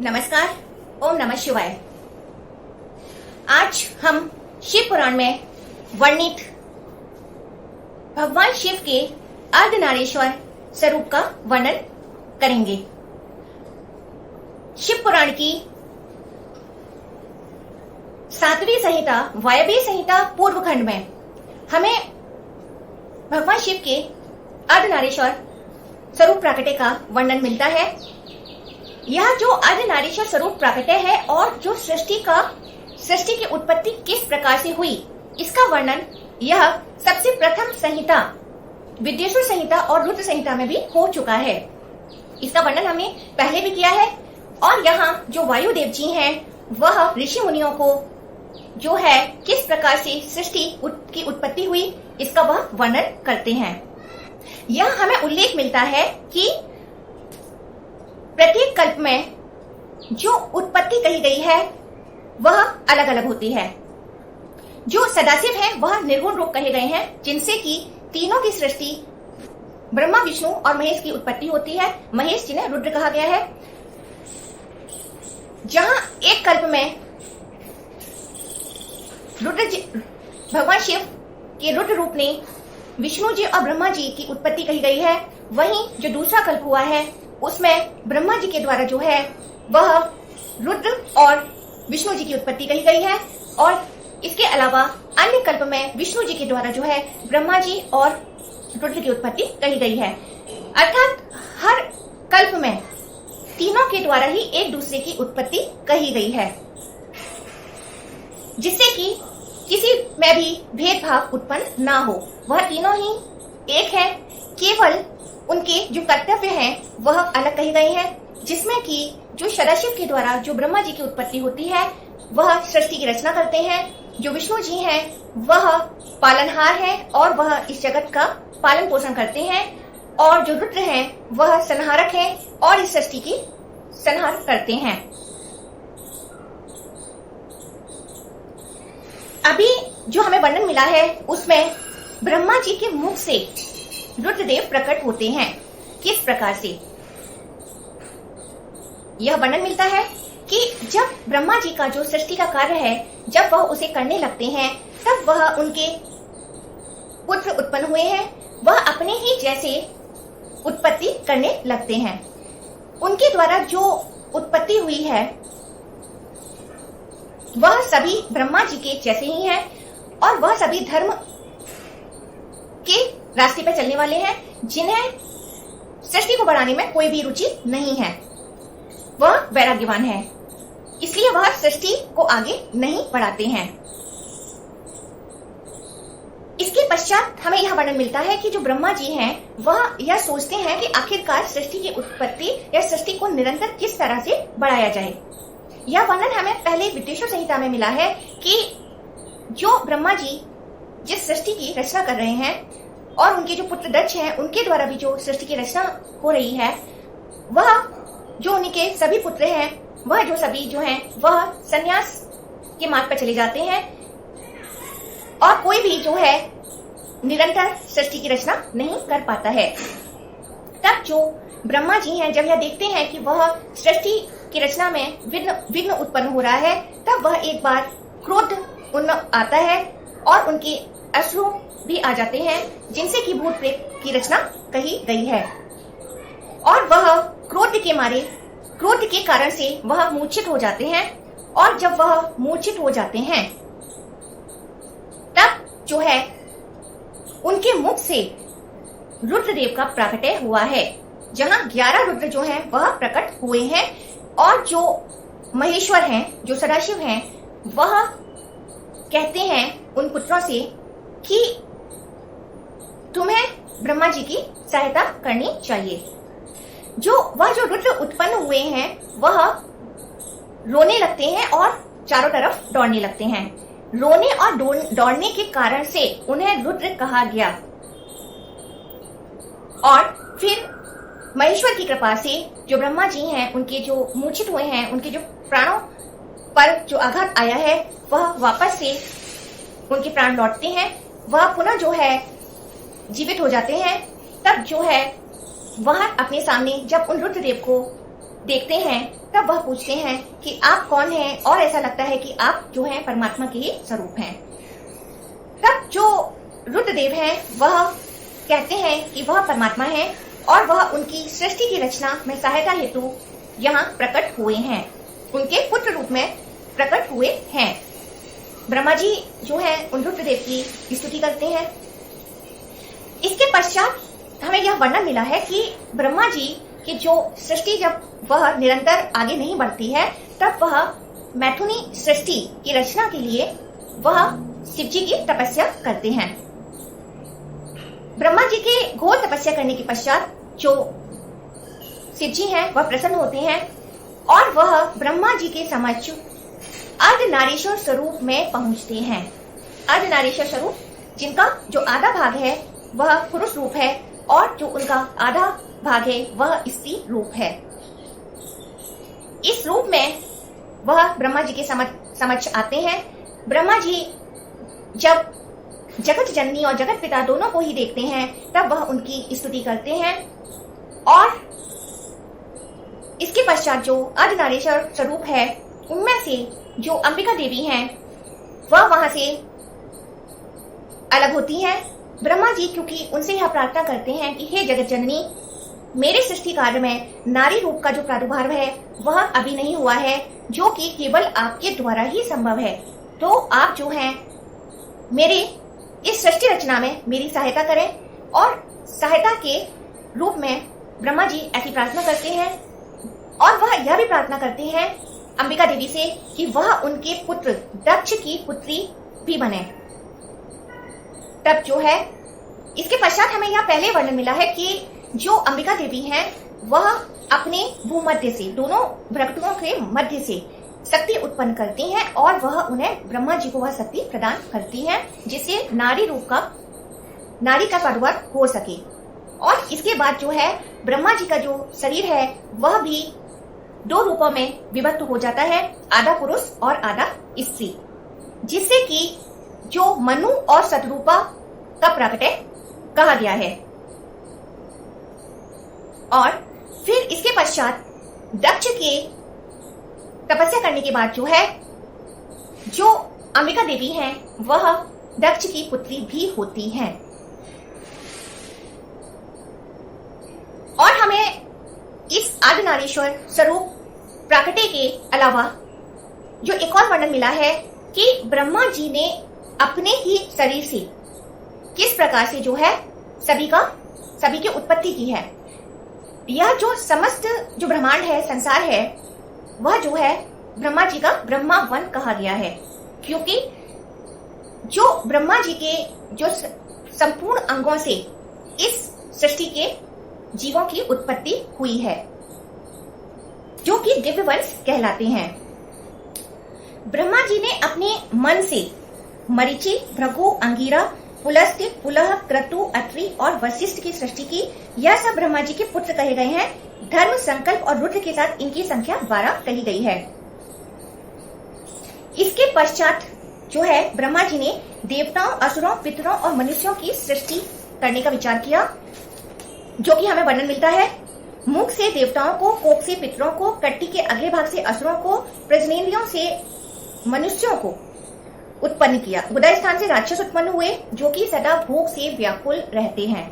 नमस्कार। ओम नमः शिवाय। आज हम शिव पुराण में वर्णित भगवान शिव के अर्धनारीश्वर स्वरूप का वर्णन करेंगे। शिव पुराण की 7वीं संहिता वायव्य संहिता पूर्व खंड में हमें भगवान शिव के अर्धनारीश्वर स्वरूप प्राकट्य का वर्णन मिलता है। यह जो अर्धनारीश्वर स्वरूप प्राकट्य है और जो सृष्टि की उत्पत्ति किस प्रकार से हुई, इसका वर्णन यह सबसे प्रथम संहिता विद्येश्वर संहिता और रुद्र संहिता में भी हो चुका है। इसका वर्णन हमने पहले भी किया है। और यहाँ जो वायुदेव जी हैं वह ऋषि मुनियों को जो है किस प्रकार से सृष्टि की उत्पत्ति हुई, इसका वह वर्णन करते हैं। यह हमें उल्लेख मिलता है कि प्रत्येक कल्प में जो उत्पत्ति कही गई है वह अलग अलग होती है। जो सदाशिव है वह निर्गुण रूप कहे गए हैं, जिनसे कि तीनों की सृष्टि ब्रह्मा विष्णु और महेश की उत्पत्ति होती है। महेश जिन्हें रुद्र कहा गया है। जहां एक कल्प में भगवान शिव के रुद्र रूप ने विष्णु जी और ब्रह्मा जी की उत्पत्ति कही गई है, वहीं जो दूसरा कल्प हुआ है उसमें ब्रह्मा जी के द्वारा जो है वह रुद्र और विष्णु जी की उत्पत्ति कही गई है। और इसके अलावा अन्य कल्प में विष्णु जी के द्वारा जो है ब्रह्मा जी और रुद्र की उत्पत्ति कही गई है। अर्थात हर कल्प में तीनों के द्वारा ही एक दूसरे की उत्पत्ति कही गई है, जिससे कि किसी में भी भेदभाव उत्पन्न ना हो। वह तीनों ही एक है, केवल उनके जो कर्तव्य हैं वह अलग कहे गए हैं। जिसमें कि जो सदाशिव के द्वारा जो ब्रह्मा जी की उत्पत्ति होती है वह सृष्टि की रचना करते हैं। जो विष्णु जी हैं वह पालनहार है और वह इस जगत का पालन पोषण करते हैं। और जो रुद्र हैं वह संहारक है और इस सृष्टि की संहार करते हैं। अभी जो हमें वर्णन मिला है उसमें ब्रह्मा जी के मुख से रुद्रदेव प्रकट होते हैं। किस प्रकार से यह वर्णन मिलता है कि जब ब्रह्मा जी का जो सृष्टि का कार्य है, जब वह उसे करने लगते हैं, तब वह उनके पुत्र उत्पन्न हुए हैं। वह अपने ही जैसे उत्पत्ति करने लगते हैं। उनके द्वारा जो उत्पत्ति हुई है वह सभी ब्रह्मा जी के जैसे ही हैं और वह सभी धर्म के रास्ते पर चलने वाले हैं, जिन्हें सृष्टि को बढ़ाने में कोई भी रुचि नहीं है। वह वैराग्यवान है, इसलिए वह सृष्टि को आगे नहीं बढ़ाते हैं। इसके पश्चात हमें यह वर्णन मिलता है कि जो ब्रह्मा जी हैं वह यह सोचते हैं कि आखिरकार सृष्टि की उत्पत्ति या सृष्टि को निरंतर किस तरह से बढ़ाया जाए। यह वर्णन हमें पहले विद्येश्वर संहिता में मिला है कि जो ब्रह्मा जी जिस सृष्टि की रचना कर रहे हैं और उनके जो पुत्र दक्ष हैं उनके द्वारा भी जो सृष्टि की रचना हो रही है, वह जो उनके सभी पुत्र हैं वह जो सभी जो हैं वह संन्यास के मार्ग पर चले जाते हैं और कोई भी जो है निरंतर सृष्टि की रचना नहीं कर पाता है। तब जो ब्रह्मा जी हैं जब यह देखते हैं कि वह सृष्टि की रचना में विघ्न उत्पन्न हो रहा है, तब वह एक बार क्रोध उनमें आता है और उनके अश्रु भी आ जाते हैं, जिनसे कि भूत प्रेत की रचना कही गई है। और वह क्रोध के मारे, क्रोध के कारण से वह मूर्छित हो जाते हैं। और जब वह मूर्छित हो जाते हैं तब जो है उनके मुख से रुद्रदेव का प्राकट्य हुआ है, जहां 11 रुद्र जो हैं वह प्रकट हुए हैं। और जो महेश्वर हैं, जो सदाशिव हैं, वह कहते हैं उन पुत्रों से कि तुम्हें ब्रह्मा जी की सहायता करनी चाहिए। जो रुद्र उत्पन्न हुए हैं वह रोने लगते हैं और चारों तरफ दौड़ने लगते हैं। रोने और दौड़ने के कारण से उन्हें रुद्र कहा गया। और फिर महेश्वर की कृपा से जो ब्रह्मा जी हैं उनके जो मूर्छित हुए हैं, उनके जो प्राणों पर जो आघात आया है वह वापस से उनके प्राण लौटते हैं। वह पुनः जो है जीवित हो जाते हैं। तब जो है वह अपने सामने जब उन रुद्रदेव को देखते हैं तब वह पूछते हैं कि आप कौन हैं, और ऐसा लगता है कि आप जो हैं परमात्मा के ही स्वरूप हैं। तब जो रुद्रदेव हैं वह कहते हैं कि वह परमात्मा है और वह उनकी सृष्टि की रचना में सहायता हेतु यहाँ प्रकट हुए हैं, उनके पुत्र रूप में प्रकट हुए हैं। ब्रह्मा जी जो है उन रुद्रदेव की स्तुति करते हैं। इसके पश्चात हमें यह वर्णन मिला है कि ब्रह्मा जी की जो सृष्टि जब वह निरंतर आगे नहीं बढ़ती है, तब वह मैथुनी सृष्टि की रचना के लिए वह शिव जी की तपस्या करते हैं। ब्रह्मा जी के घोर तपस्या करने के पश्चात जो शिव जी हैं वह प्रसन्न होते हैं और वह ब्रह्मा जी के समक्ष अर्धनारीश्वर स्वरूप में पहुंचते हैं। अर्धनारीश्वर स्वरूप जिनका जो आधा भाग है वह पुरुष रूप है और जो उनका आधा भाग है वह स्त्री रूप है। इस रूप में वह ब्रह्मा जी के समक्ष आते हैं। ब्रह्मा जी जब जगत जननी और जगत पिता दोनों को ही देखते हैं तब वह उनकी स्तुति करते हैं और इसके पश्चात जो अर्धनारीश्वर स्वरूप है उनमें से जो अंबिका देवी हैं वह वहां से अलग होती हैं। ब्रह्मा जी क्योंकि उनसे यह प्रार्थना करते हैं कि हे जगत जननी, मेरे सृष्टि कार्य में नारी रूप का जो प्रादुर्भाव है वह अभी नहीं हुआ है, जो कि केवल आपके द्वारा ही संभव है। तो आप जो हैं मेरे इस सृष्टि रचना में मेरी सहायता करें। और सहायता के रूप में ब्रह्मा जी ऐसी प्रार्थना करते हैं और वह यह भी प्रार्थना करते हैं अंबिका देवी से कि वह उनके पुत्र दक्ष की पुत्री भी बने। तब जो है इसके पश्चात हमें यह पहले वर्णन मिला है कि जो अंबिका देवी हैं वह अपने भूमध्य से दोनों भ्रकुटियों के मध्य से शक्ति उत्पन्न करती हैं और वह उन्हें ब्रह्मा जी को वह शक्ति प्रदान करती हैं जिससे नारी का प्रादुर्भाव हो सके। और इसके बाद जो है ब्रह्मा जी का जो शरीर है वह भी दो रूपों में विभक्त हो जाता है, आधा पुरुष और आधा स्त्री, जिससे कि जो मनु और सतरूपा का प्रकटय कहा गया है। और फिर इसके पश्चात दक्ष के तपस्या करने के बाद जो है जो अंबिका देवी हैं वह दक्ष की पुत्री भी होती हैं। और हमें इस अर्धनारीश्वर स्वरूप प्राकट्य के अलावा जो एक और वर्णन मिला है कि ब्रह्मा जी ने अपने ही शरीर से किस प्रकार से जो है सभी की उत्पत्ति की है। यह जो समस्त जो ब्रह्मांड है, संसार है, वह जो है ब्रह्मा जी का ब्रह्मा वन कहा गया है, क्योंकि जो ब्रह्मा जी के जो संपूर्ण अंगों से इस सृष्टि के जीवों की उत्पत्ति हुई है, जो कि दिव्य वंश कहलाते हैं। ब्रह्मा जी ने अपने मन से मरीचि, भृगु, अंगिरा, पुलस्त्य, पुलह, क्रतु, अत्रि और वशिष्ठ की सृष्टि की। यह सब ब्रह्मा जी के पुत्र कहे गए हैं। धर्म, संकल्प और रुद्र के साथ इनकी संख्या 12 कही गई है। इसके पश्चात जो है ब्रह्मा जी ने देवताओं, असुरों, पितरों और मनुष्यों की सृष्टि करने का विचार किया, जो कि हमें वर्णन मिलता है। मुख से देवताओं को, कोख से पितरों को, कट्टी के अगले भाग से असुरों को, प्रजनेन्द्रियों से मनुष्यों को उत्पन्न किया। उदय स्थान से राक्षस उत्पन्न हुए, जो कि सदा भोग से व्याकुल रहते हैं।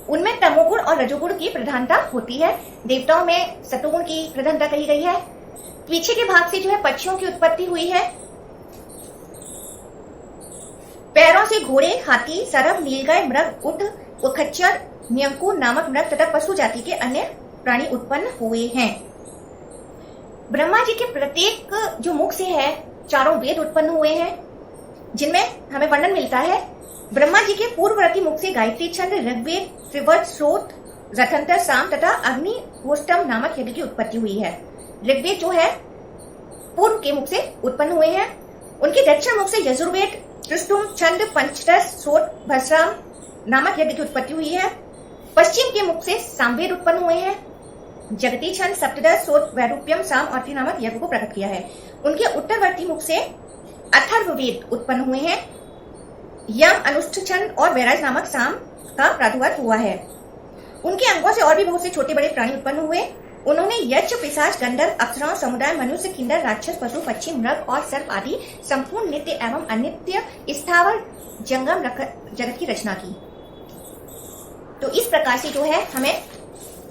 उनमें तमोगुण और रजोगुण की प्रधानता होती है। देवताओं में सतोगुण की प्रधानता कही गई है। पीछे के भाग से जो है पक्षियों की उत्पत्ति हुई है। पैरों से घोड़े, हाथी, सरभ, नीलगाय, मृग, ऊंट, खच्चर, न्यंकु नामक मृग तथा पशु जाति के अन्य प्राणी उत्पन्न हुए हैं। ब्रह्मा जी के प्रत्येक जो मुख से है 4 वेद उत्पन्न हुए हैं, जिनमें हमें वर्णन मिलता है। ब्रह्मा जी के पूर्ववर्ती मुख से गायत्री छंद, ऋग्वेद, त्रिवत, श्रोत, रथंतर, साम तथा अग्निहोष्टम नामक यज्ञ की उत्पत्ति हुई है। ऋग्वेद जो है पूर्व के मुख से उत्पन्न हुए हैं। उनके दक्षिण मुख से यजुर्वेद, त्रिस्तुम, छंद, पंचदश, श्रोत, भस्राम नामक यज्ञ की उत्पत्ति हुई है। पश्चिम के मुख से सामवेद उत्पन्न हुए हैं। जगती छंद, सप्तदश, श्रोत, वैरूप्यम, साम और नामक यज्ञ को प्रकट किया है। उनके उत्तरवर्ती मुख से अथर्ववेद उत्पन्न हुए हैं। यम, अनुष्ठ छंद और वैराज नामक साम का प्रादुर्भाव हुआ है। उनके अंगों से और भी बहुत से छोटे बड़े प्राणी उत्पन्न हुए। उन्होंने यक्ष, पिशाच, गंधर्व, अप्सराओं, समुदाय, मनुष्य, किन्नर, राक्षस, पशु, पक्षी, मृग और सर्प आदि संपूर्ण नित्य एवं अनित्य स्थावर जंगम जगत की रचना की। तो इस प्रकार से जो है हमें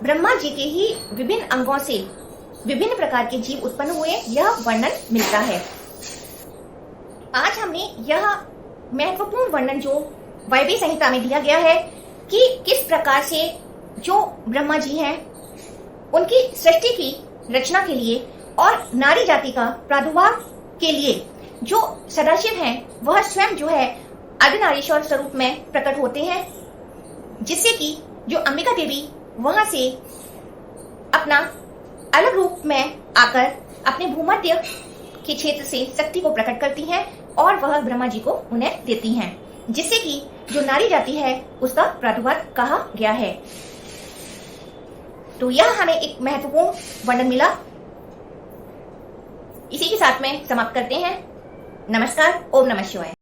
ब्रह्मा जी के ही विभिन्न अंगों से विभिन्न प्रकार के जीव उत्पन्न हुए, यह वर्णन मिलता है। आज हमने यह महत्वपूर्ण वर्णन जो वायव्य संहिता में दिया गया है कि किस प्रकार से जो ब्रह्मा जी हैं उनकी सृष्टि की रचना के लिए और नारी जाति का प्रादुर्भाव के लिए जो सदाशिव हैं वह स्वयं जो है अर्धनारीश्वर स्वरूप में प्रकट होते हैं, जिससे कि जो अंबिका देवी वहां से अपना अलग रूप में आकर अपने भूमध्य के क्षेत्र से शक्ति को प्रकट करती हैं और वह ब्रह्मा जी को उन्हें देती हैं, जिससे कि जो नारी जाति है उसका प्रादुर्भाव कहा गया है। तो यह हमें एक महत्वपूर्ण वर्णन मिला। इसी के साथ में समाप्त करते हैं। नमस्कार। ओम नमः शिवाय।